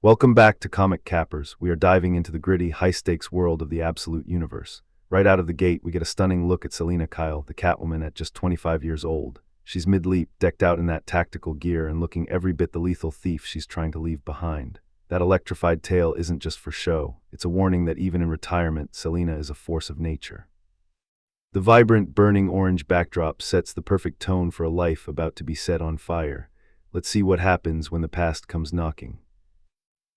Welcome back to Comic Cappers. We are diving into the gritty, high-stakes world of the Absolute Universe. Right out of the gate, we get a stunning look at Selina Kyle, the Catwoman at just 25 years old. She's mid-leap, decked out in that tactical gear and looking every bit the lethal thief she's trying to leave behind. That electrified tail isn't just for show. It's a warning that even in retirement, Selina is a force of nature. The vibrant, burning orange backdrop sets the perfect tone for a life about to be set on fire. Let's see what happens when the past comes knocking.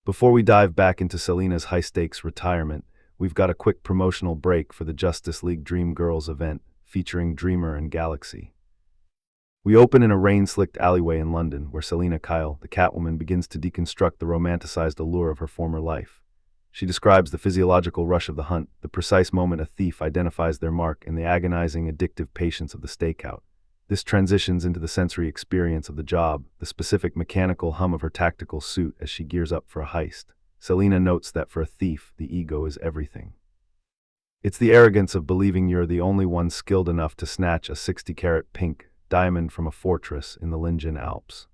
Before we dive back into Selina's high-stakes retirement, we've got a quick promotional break for the Justice League Dream Girls event, featuring Dreamer and Galaxy. We open in a rain-slicked alleyway in London, where Selina Kyle, the Catwoman, begins to deconstruct the romanticized allure of her former life. She describes the physiological rush of the hunt, the precise moment a thief identifies their mark, and the agonizing, addictive patience of the stakeout. This transitions into the sensory experience of the job, the specific mechanical hum of her tactical suit as she gears up for a heist. Selina notes that for a thief, the ego is everything. It's the arrogance of believing you're the only one skilled enough to snatch a 60-carat pink diamond from a fortress in the Lingian Alps.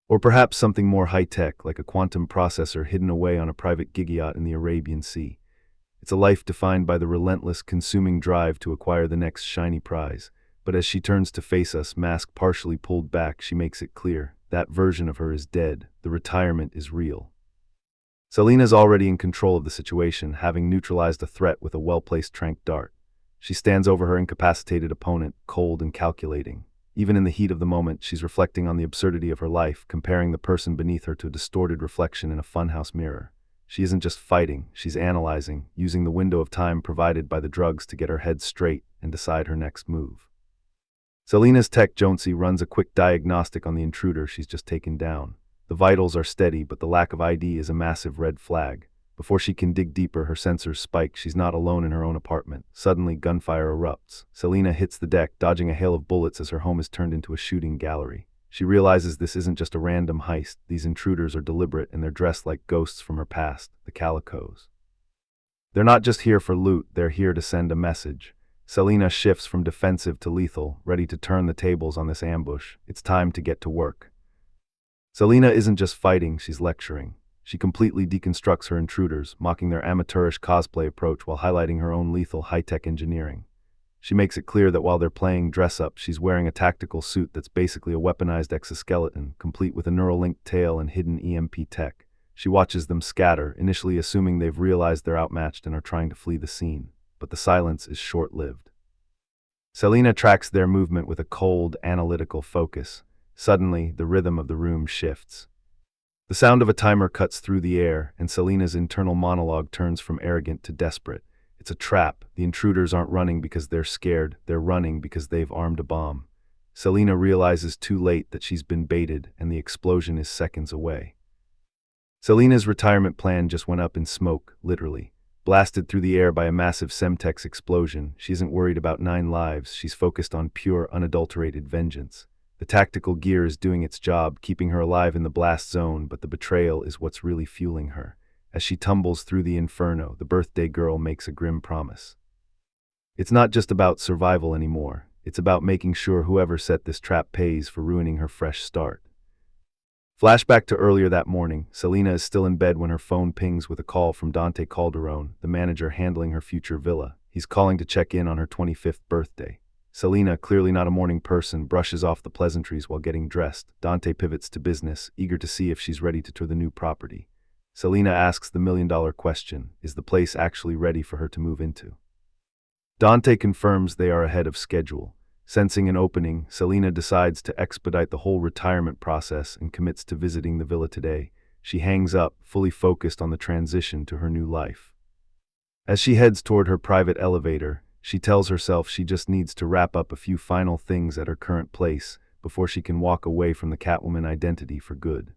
Or perhaps something more high-tech, like a quantum processor hidden away on a private gig yacht in the Arabian Sea. It's a life defined by the relentless, consuming drive to acquire the next shiny prize. But as she turns to face us, mask partially pulled back, she makes it clear that version of her is dead. The retirement is real. Selina's already in control of the situation, having neutralized a threat with a well-placed tranq dart. She stands over her incapacitated opponent, cold and calculating. Even in the heat of the moment, she's reflecting on the absurdity of her life, comparing the person beneath her to a distorted reflection in a funhouse mirror. She isn't just fighting, she's analyzing, using the window of time provided by the drugs to get her head straight and decide her next move. Selina's tech Jonesy runs a quick diagnostic on the intruder she's just taken down. The vitals are steady, but the lack of ID is a massive red flag. Before she can dig deeper, her sensors spike. She's not alone in her own apartment. Suddenly, gunfire erupts. Selina hits the deck, dodging a hail of bullets as her home is turned into a shooting gallery. She realizes this isn't just a random heist. These intruders are deliberate, and they're dressed like ghosts from her past, the Calicos. They're not just here for loot, they're here to send a message. Selina shifts from defensive to lethal, ready to turn the tables on this ambush. It's time to get to work. Selina isn't just fighting, she's lecturing. She completely deconstructs her intruders, mocking their amateurish cosplay approach while highlighting her own lethal high-tech engineering. She makes it clear that while they're playing dress-up, she's wearing a tactical suit that's basically a weaponized exoskeleton, complete with a neural-linked tail and hidden EMP tech. She watches them scatter, initially assuming they've realized they're outmatched and are trying to flee the scene. But the silence is short-lived. Selina tracks their movement with a cold, analytical focus. Suddenly, the rhythm of the room shifts. The sound of a timer cuts through the air, and Selina's internal monologue turns from arrogant to desperate. It's a trap. The intruders aren't running because they're scared, they're running because they've armed a bomb. Selina realizes too late that she's been baited, and the explosion is seconds away. Selina's retirement plan just went up in smoke, literally. Blasted through the air by a massive Semtex explosion, she isn't worried about 9 lives, she's focused on pure, unadulterated vengeance. The tactical gear is doing its job, keeping her alive in the blast zone, but the betrayal is what's really fueling her. As she tumbles through the inferno, the birthday girl makes a grim promise. It's not just about survival anymore, it's about making sure whoever set this trap pays for ruining her fresh start. Flashback to earlier that morning, Selina is still in bed when her phone pings with a call from Dante Calderone, the manager handling her future villa. He's calling to check in on her 25th birthday. Selina, clearly not a morning person, brushes off the pleasantries while getting dressed. Dante pivots to business, eager to see if she's ready to tour the new property. Selina asks the million-dollar question, is the place actually ready for her to move into? Dante confirms they are ahead of schedule. Sensing an opening, Selina decides to expedite the whole retirement process and commits to visiting the villa today. She hangs up, fully focused on the transition to her new life. As she heads toward her private elevator, she tells herself she just needs to wrap up a few final things at her current place before she can walk away from the Catwoman identity for good.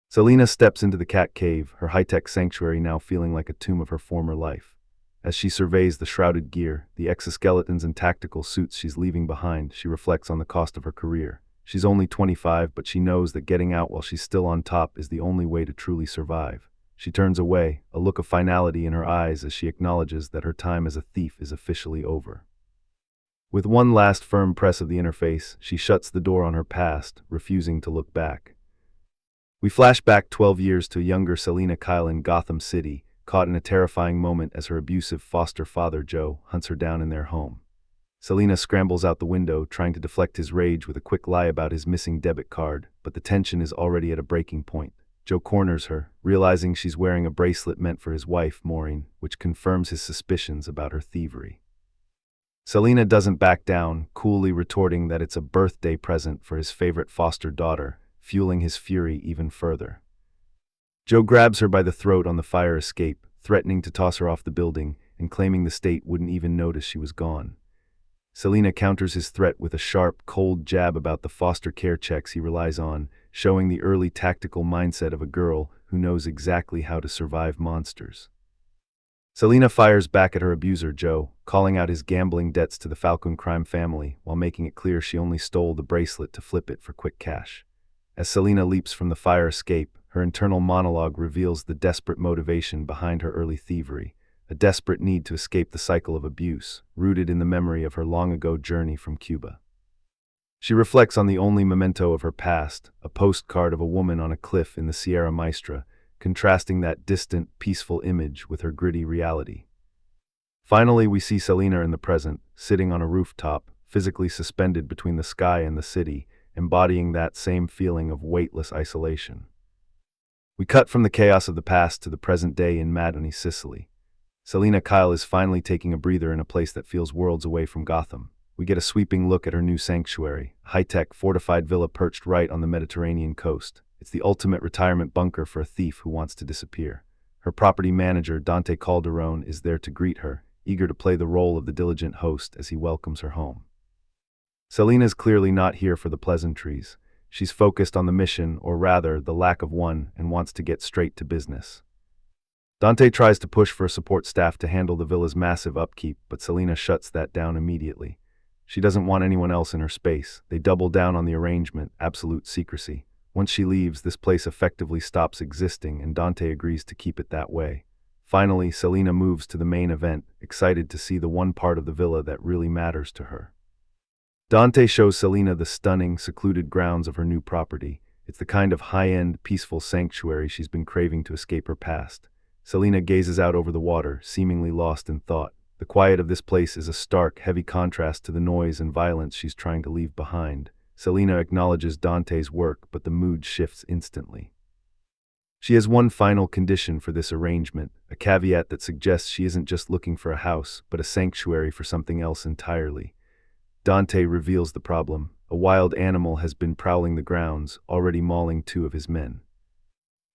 Selina steps into the cat cave, her high-tech sanctuary now feeling like a tomb of her former life. As she surveys the shrouded gear, the exoskeletons and tactical suits she's leaving behind, she reflects on the cost of her career. She's only 25, but she knows that getting out while she's still on top is the only way to truly survive. She turns away, a look of finality in her eyes as she acknowledges that her time as a thief is officially over. With one last firm press of the interface, she shuts the door on her past, refusing to look back. We flash back 12 years to younger Selina Kyle in Gotham City, caught in a terrifying moment as her abusive foster father, Joe, hunts her down in their home. Selina scrambles out the window, trying to deflect his rage with a quick lie about his missing debit card, but the tension is already at a breaking point. Joe corners her, realizing she's wearing a bracelet meant for his wife, Maureen, which confirms his suspicions about her thievery. Selina doesn't back down, coolly retorting that it's a birthday present for his favorite foster daughter, fueling his fury even further. Joe grabs her by the throat on the fire escape, threatening to toss her off the building and claiming the state wouldn't even notice she was gone. Selina counters his threat with a sharp, cold jab about the foster care checks he relies on, showing the early tactical mindset of a girl who knows exactly how to survive monsters. Selina fires back at her abuser, Joe, calling out his gambling debts to the Falcon crime family while making it clear she only stole the bracelet to flip it for quick cash. As Selina leaps from the fire escape, her internal monologue reveals the desperate motivation behind her early thievery, a desperate need to escape the cycle of abuse, rooted in the memory of her long-ago journey from Cuba. She reflects on the only memento of her past, a postcard of a woman on a cliff in the Sierra Maestra, contrasting that distant, peaceful image with her gritty reality. Finally, we see Selina in the present, sitting on a rooftop, physically suspended between the sky and the city, embodying that same feeling of weightless isolation. We cut from the chaos of the past to the present day in Madoni, Sicily. Selina Kyle is finally taking a breather in a place that feels worlds away from Gotham. We get a sweeping look at her new sanctuary, a high-tech, fortified villa perched right on the Mediterranean coast. It's the ultimate retirement bunker for a thief who wants to disappear. Her property manager, Dante Calderone, is there to greet her, eager to play the role of the diligent host as he welcomes her home. Selina's clearly not here for the pleasantries. She's focused on the mission, or rather, the lack of one, and wants to get straight to business. Dante tries to push for a support staff to handle the villa's massive upkeep, but Selina shuts that down immediately. She doesn't want anyone else in her space. They double down on the arrangement, absolute secrecy. Once she leaves, this place effectively stops existing, and Dante agrees to keep it that way. Finally, Selina moves to the main event, excited to see the one part of the villa that really matters to her. Dante shows Selina the stunning, secluded grounds of her new property. It's the kind of high-end, peaceful sanctuary she's been craving to escape her past. Selina gazes out over the water, seemingly lost in thought. The quiet of this place is a stark, heavy contrast to the noise and violence she's trying to leave behind. Selina acknowledges Dante's work, but the mood shifts instantly. She has one final condition for this arrangement, a caveat that suggests she isn't just looking for a house, but a sanctuary for something else entirely. Dante reveals the problem. A wild animal has been prowling the grounds, already mauling 2 of his men.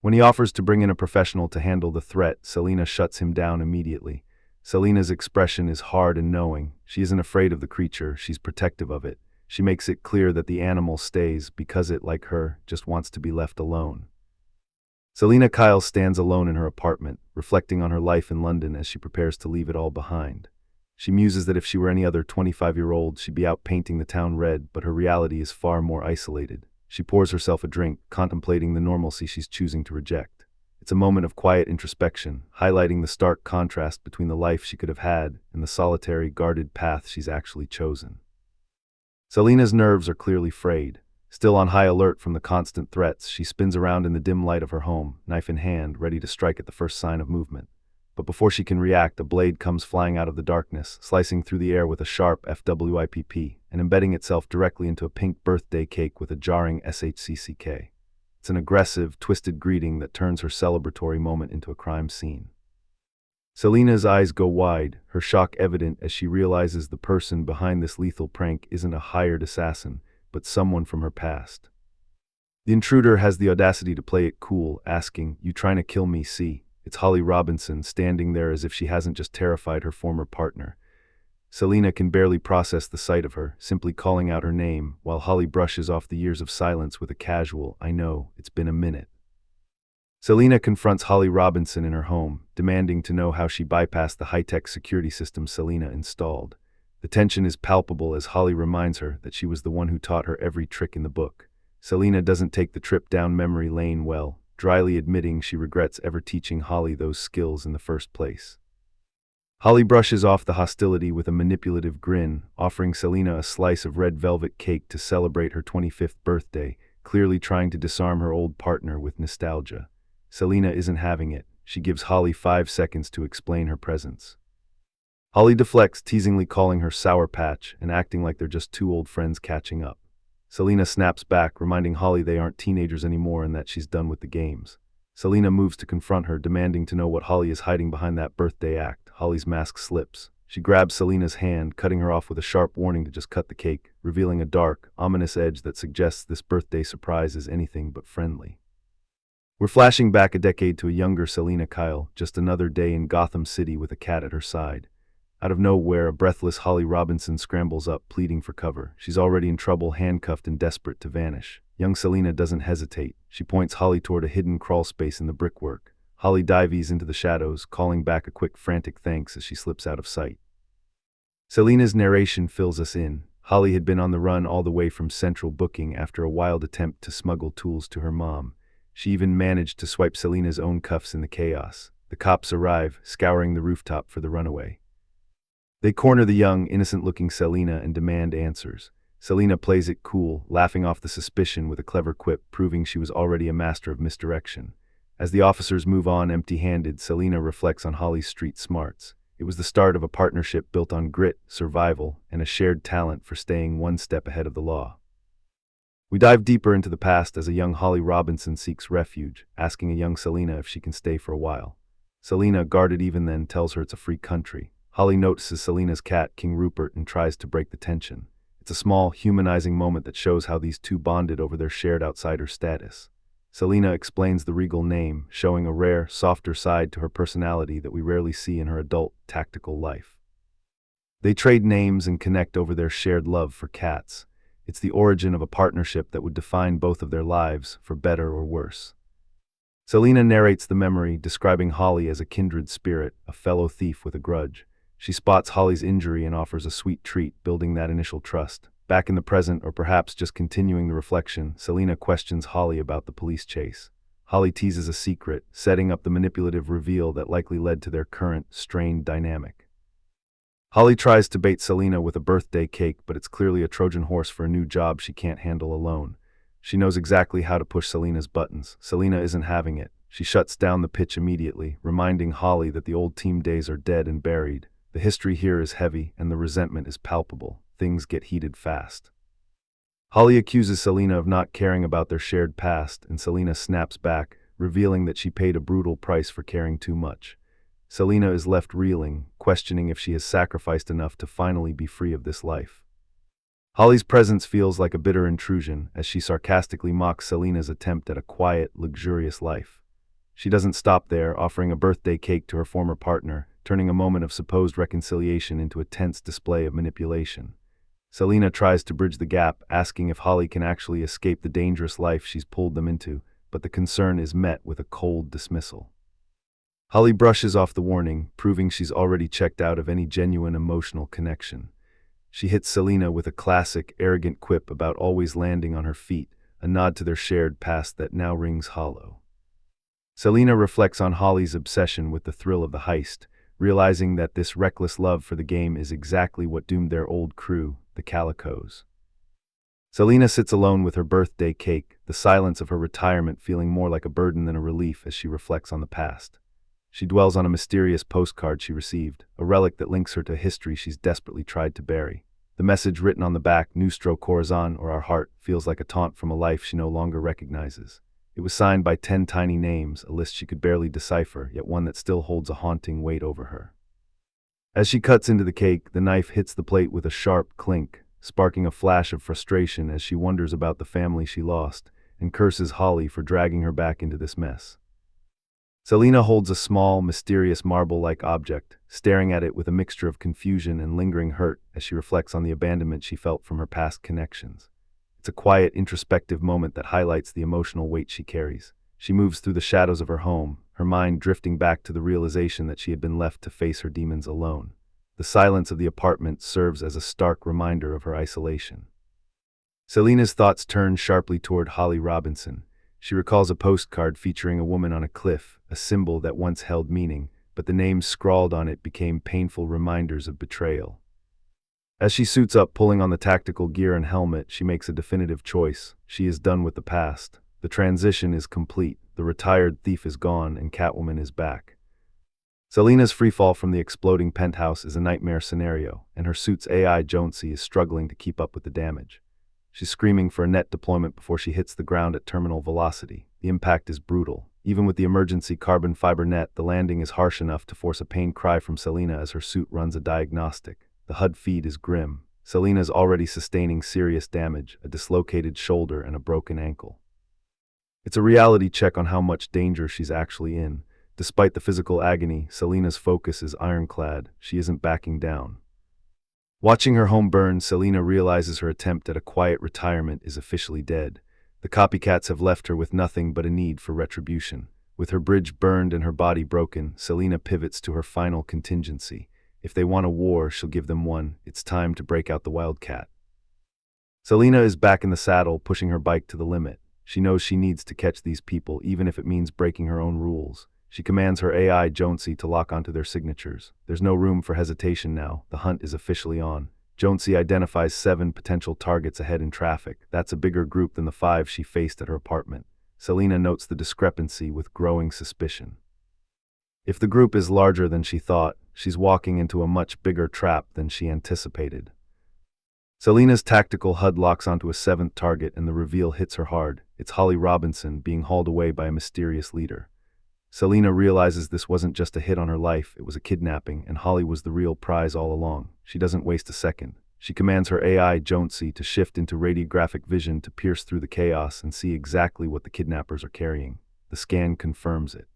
When he offers to bring in a professional to handle the threat, Selina shuts him down immediately. Selina's expression is hard and knowing. She isn't afraid of the creature, she's protective of it. She makes it clear that the animal stays because it, like her, just wants to be left alone. Selina Kyle stands alone in her apartment, reflecting on her life in London as she prepares to leave it all behind. She muses that if she were any other 25-year-old, she'd be out painting the town red, but her reality is far more isolated. She pours herself a drink, contemplating the normalcy she's choosing to reject. It's a moment of quiet introspection, highlighting the stark contrast between the life she could have had and the solitary, guarded path she's actually chosen. Selina's nerves are clearly frayed. Still on high alert from the constant threats, she spins around in the dim light of her home, knife in hand, ready to strike at the first sign of movement. But before she can react, a blade comes flying out of the darkness, slicing through the air with a sharp FWIPP, and embedding itself directly into a pink birthday cake with a jarring SHCCK. It's an aggressive, twisted greeting that turns her celebratory moment into a crime scene. Selina's eyes go wide, her shock evident as she realizes the person behind this lethal prank isn't a hired assassin, but someone from her past. The intruder has the audacity to play it cool, asking, "You trying to kill me, see?" It's Holly Robinson, standing there as if she hasn't just terrified her former partner. Selina can barely process the sight of her, simply calling out her name, while Holly brushes off the years of silence with a casual, "I know, it's been a minute." Selina confronts Holly Robinson in her home, demanding to know how she bypassed the high-tech security system Selina installed. The tension is palpable as Holly reminds her that she was the one who taught her every trick in the book. Selina doesn't take the trip down memory lane well, dryly admitting she regrets ever teaching Holly those skills in the first place. Holly brushes off the hostility with a manipulative grin, offering Selina a slice of red velvet cake to celebrate her 25th birthday, clearly trying to disarm her old partner with nostalgia. Selina isn't having it. She gives Holly 5 seconds to explain her presence. Holly deflects, teasingly calling her Sour Patch and acting like they're just two old friends catching up. Selina snaps back, reminding Holly they aren't teenagers anymore and that she's done with the games. Selina moves to confront her, demanding to know what Holly is hiding behind that birthday act. Holly's mask slips. She grabs Selina's hand, cutting her off with a sharp warning to just cut the cake, revealing a dark, ominous edge that suggests this birthday surprise is anything but friendly. We're flashing back a decade to a younger Selina Kyle, just another day in Gotham City with a cat at her side. Out of nowhere, a breathless Holly Robinson scrambles up, pleading for cover. She's already in trouble, handcuffed and desperate to vanish. Young Selina doesn't hesitate. She points Holly toward a hidden crawl space in the brickwork. Holly dives into the shadows, calling back a quick, frantic thanks as she slips out of sight. Selina's narration fills us in. Holly had been on the run all the way from central booking after a wild attempt to smuggle tools to her mom. She even managed to swipe Selina's own cuffs in the chaos. The cops arrive, scouring the rooftop for the runaway. They corner the young, innocent-looking Selina and demand answers. Selina plays it cool, laughing off the suspicion with a clever quip, proving she was already a master of misdirection. As the officers move on empty-handed, Selina reflects on Holly's street smarts. It was the start of a partnership built on grit, survival, and a shared talent for staying one step ahead of the law. We dive deeper into the past as a young Holly Robinson seeks refuge, asking a young Selina if she can stay for a while. Selina, guarded even then, tells her it's a free country. Holly notices Selina's cat, King Rupert, and tries to break the tension. It's a small, humanizing moment that shows how these two bonded over their shared outsider status. Selina explains the regal name, showing a rare, softer side to her personality that we rarely see in her adult, tactical life. They trade names and connect over their shared love for cats. It's the origin of a partnership that would define both of their lives, for better or worse. Selina narrates the memory, describing Holly as a kindred spirit, a fellow thief with a grudge. She spots Holly's injury and offers a sweet treat, building that initial trust. Back in the present, or perhaps just continuing the reflection, Selina questions Holly about the police chase. Holly teases a secret, setting up the manipulative reveal that likely led to their current, strained dynamic. Holly tries to bait Selina with a birthday cake, but it's clearly a Trojan horse for a new job she can't handle alone. She knows exactly how to push Selina's buttons. Selina isn't having it. She shuts down the pitch immediately, reminding Holly that the old team days are dead and buried. The history here is heavy, and the resentment is palpable. Things get heated fast. Holly accuses Selina of not caring about their shared past, and Selina snaps back, revealing that she paid a brutal price for caring too much. Selina is left reeling, questioning if she has sacrificed enough to finally be free of this life. Holly's presence feels like a bitter intrusion, as she sarcastically mocks Selina's attempt at a quiet, luxurious life. She doesn't stop there, offering a birthday cake to her former partner, turning a moment of supposed reconciliation into a tense display of manipulation. Selina tries to bridge the gap, asking if Holly can actually escape the dangerous life she's pulled them into, but the concern is met with a cold dismissal. Holly brushes off the warning, proving she's already checked out of any genuine emotional connection. She hits Selina with a classic, arrogant quip about always landing on her feet, a nod to their shared past that now rings hollow. Selina reflects on Holly's obsession with the thrill of the heist, realizing that this reckless love for the game is exactly what doomed their old crew, the Calicos. Selina sits alone with her birthday cake, the silence of her retirement feeling more like a burden than a relief as she reflects on the past. She dwells on a mysterious postcard she received, a relic that links her to history she's desperately tried to bury. The message written on the back, Nostro Corazon, or Our Heart, feels like a taunt from a life she no longer recognizes. It was signed by 10 tiny names, a list she could barely decipher, yet one that still holds a haunting weight over her. As she cuts into the cake, the knife hits the plate with a sharp clink, sparking a flash of frustration as she wonders about the family she lost, and curses Holly for dragging her back into this mess. Selina holds a small, mysterious marble-like object, staring at it with a mixture of confusion and lingering hurt as she reflects on the abandonment she felt from her past connections. It's a quiet, introspective moment that highlights the emotional weight she carries. She moves through the shadows of her home, her mind drifting back to the realization that she had been left to face her demons alone. The silence of the apartment serves as a stark reminder of her isolation. Selina's thoughts turn sharply toward Holly Robinson. She recalls a postcard featuring a woman on a cliff, a symbol that once held meaning, but the names scrawled on it became painful reminders of betrayal. As she suits up, pulling on the tactical gear and helmet, she makes a definitive choice. She is done with the past. The transition is complete. The retired thief is gone, and Catwoman is back. Selina's freefall from the exploding penthouse is a nightmare scenario, and her suit's AI Jonesy is struggling to keep up with the damage. She's screaming for a net deployment before she hits the ground at terminal velocity. The impact is brutal. Even with the emergency carbon fiber net, the landing is harsh enough to force a pained cry from Selina as her suit runs a diagnostic. The HUD feed is grim. Selina's already sustaining serious damage, a dislocated shoulder and a broken ankle. It's a reality check on how much danger she's actually in. Despite the physical agony, Selina's focus is ironclad. She isn't backing down. Watching her home burn, Selina realizes her attempt at a quiet retirement is officially dead. The copycats have left her with nothing but a need for retribution. With her bridge burned and her body broken, Selina pivots to her final contingency. If they want a war, she'll give them one. It's time to break out the wildcat. Selina is back in the saddle, pushing her bike to the limit. She knows she needs to catch these people, even if it means breaking her own rules. She commands her AI Jonesy to lock onto their signatures. There's no room for hesitation now. The hunt is officially on. Jonesy identifies 7 potential targets ahead in traffic. That's a bigger group than the 5 she faced at her apartment. Selina notes the discrepancy with growing suspicion. If the group is larger than she thought, she's walking into a much bigger trap than she anticipated. Selina's tactical HUD locks onto a 7th target and the reveal hits her hard. It's Holly Robinson being hauled away by a mysterious leader. Selina realizes this wasn't just a hit on her life, it was a kidnapping, and Holly was the real prize all along. She doesn't waste a second. She commands her AI Jonesy to shift into radiographic vision to pierce through the chaos and see exactly what the kidnappers are carrying. The scan confirms it.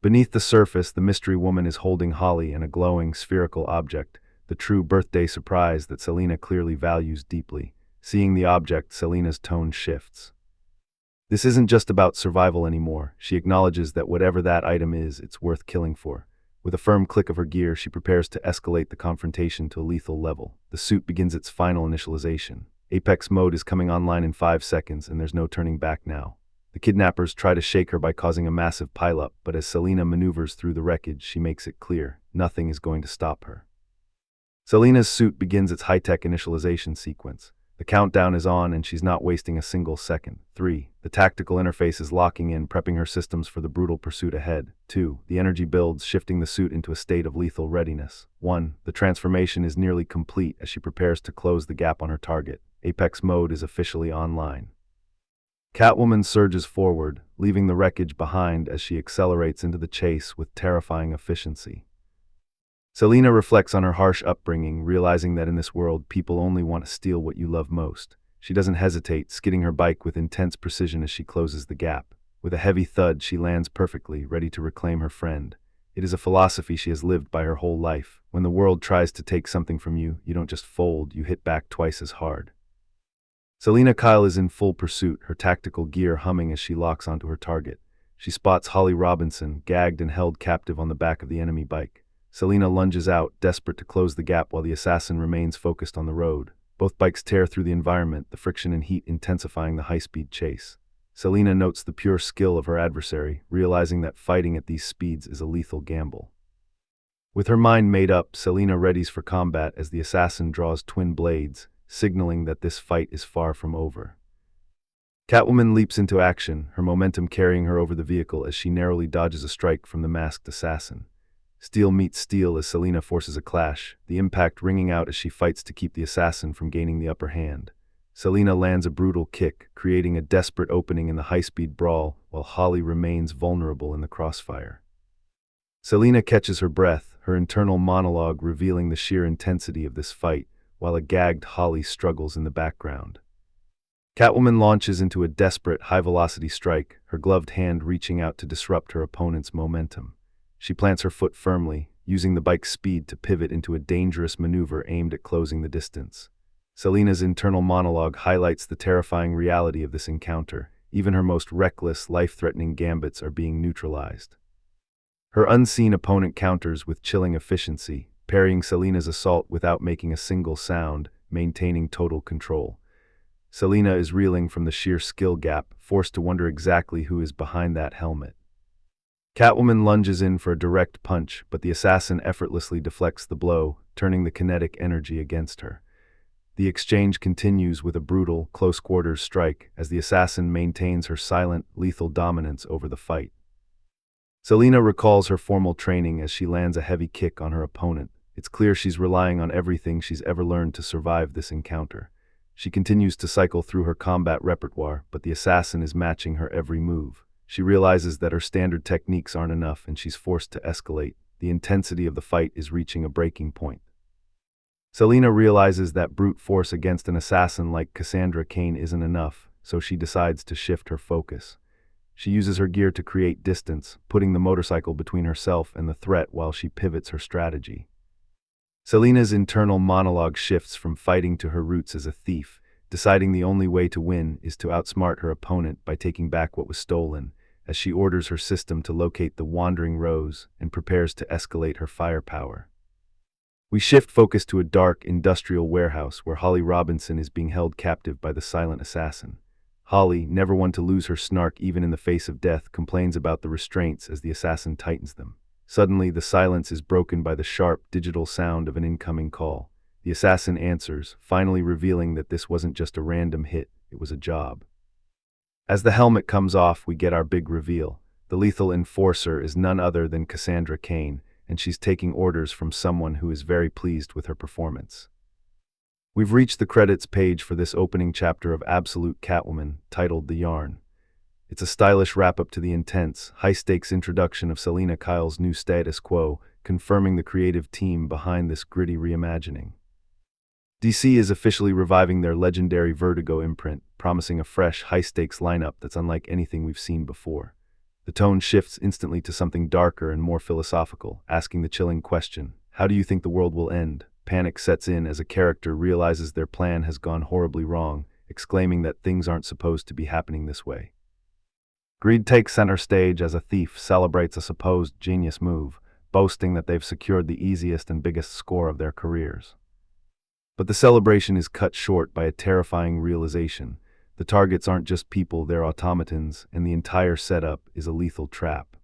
Beneath the surface, the mystery woman is holding Holly and a glowing, spherical object, the true birthday surprise that Selina clearly values deeply. Seeing the object, Selina's tone shifts. This isn't just about survival anymore. She acknowledges that whatever that item is, it's worth killing for. With a firm click of her gear, she prepares to escalate the confrontation to a lethal level. The suit begins its final initialization. Apex mode is coming online in 5 seconds, and there's no turning back now. The kidnappers try to shake her by causing a massive pileup, but as Selina maneuvers through the wreckage, she makes it clear, nothing is going to stop her. Selina's suit begins its high-tech initialization sequence. The countdown is on and she's not wasting a single second. 3. The tactical interface is locking in, prepping her systems for the brutal pursuit ahead. 2. The energy builds, shifting the suit into a state of lethal readiness. 1. The transformation is nearly complete as she prepares to close the gap on her target. Apex mode is officially online. Catwoman surges forward, leaving the wreckage behind as she accelerates into the chase with terrifying efficiency. Selina reflects on her harsh upbringing, realizing that in this world, people only want to steal what you love most. She doesn't hesitate, skidding her bike with intense precision as she closes the gap. With a heavy thud, she lands perfectly, ready to reclaim her friend. It is a philosophy she has lived by her whole life. When the world tries to take something from you, you don't just fold, you hit back twice as hard. Selina Kyle is in full pursuit, her tactical gear humming as she locks onto her target. She spots Holly Robinson, gagged and held captive on the back of the enemy bike. Selina lunges out, desperate to close the gap while the assassin remains focused on the road. Both bikes tear through the environment, the friction and heat intensifying the high-speed chase. Selina notes the pure skill of her adversary, realizing that fighting at these speeds is a lethal gamble. With her mind made up, Selina readies for combat as the assassin draws twin blades, signaling that this fight is far from over. Catwoman leaps into action, her momentum carrying her over the vehicle as she narrowly dodges a strike from the masked assassin. Steel meets steel as Selina forces a clash, the impact ringing out as she fights to keep the assassin from gaining the upper hand. Selina lands a brutal kick, creating a desperate opening in the high-speed brawl, while Holly remains vulnerable in the crossfire. Selina catches her breath, her internal monologue revealing the sheer intensity of this fight, while a gagged Holly struggles in the background. Catwoman launches into a desperate, high-velocity strike, her gloved hand reaching out to disrupt her opponent's momentum. She plants her foot firmly, using the bike's speed to pivot into a dangerous maneuver aimed at closing the distance. Selina's internal monologue highlights the terrifying reality of this encounter. Even her most reckless, life-threatening gambits are being neutralized. Her unseen opponent counters with chilling efficiency, parrying Selina's assault without making a single sound, maintaining total control. Selina is reeling from the sheer skill gap, forced to wonder exactly who is behind that helmet. Catwoman lunges in for a direct punch, but the assassin effortlessly deflects the blow, turning the kinetic energy against her. The exchange continues with a brutal, close-quarters strike as the assassin maintains her silent, lethal dominance over the fight. Selina recalls her formal training as she lands a heavy kick on her opponent. It's clear she's relying on everything she's ever learned to survive this encounter. She continues to cycle through her combat repertoire, but the assassin is matching her every move. She realizes that her standard techniques aren't enough and she's forced to escalate. The intensity of the fight is reaching a breaking point. Selina realizes that brute force against an assassin like Cassandra Cain isn't enough, so she decides to shift her focus. She uses her gear to create distance, putting the motorcycle between herself and the threat while she pivots her strategy. Selina's internal monologue shifts from fighting to her roots as a thief, deciding the only way to win is to outsmart her opponent by taking back what was stolen, as she orders her system to locate the wandering Rose and prepares to escalate her firepower. We shift focus to a dark, industrial warehouse where Holly Robinson is being held captive by the silent assassin. Holly, never one to lose her snark even in the face of death, complains about the restraints as the assassin tightens them. Suddenly, the silence is broken by the sharp, digital sound of an incoming call. The assassin answers, finally revealing that this wasn't just a random hit, it was a job. As the helmet comes off, we get our big reveal. The lethal enforcer is none other than Cassandra Cain, and she's taking orders from someone who is very pleased with her performance. We've reached the credits page for this opening chapter of Absolute Catwoman, titled The Yarn. It's a stylish wrap-up to the intense, high-stakes introduction of Selina Kyle's new status quo, confirming the creative team behind this gritty reimagining. DC is officially reviving their legendary Vertigo imprint, promising a fresh, high-stakes lineup that's unlike anything we've seen before. The tone shifts instantly to something darker and more philosophical, asking the chilling question, how do you think the world will end? Panic sets in as a character realizes their plan has gone horribly wrong, exclaiming that things aren't supposed to be happening this way. Greed takes center stage as a thief celebrates a supposed genius move, boasting that they've secured the easiest and biggest score of their careers. But the celebration is cut short by a terrifying realization. The targets aren't just people, they're automatons, and the entire setup is a lethal trap.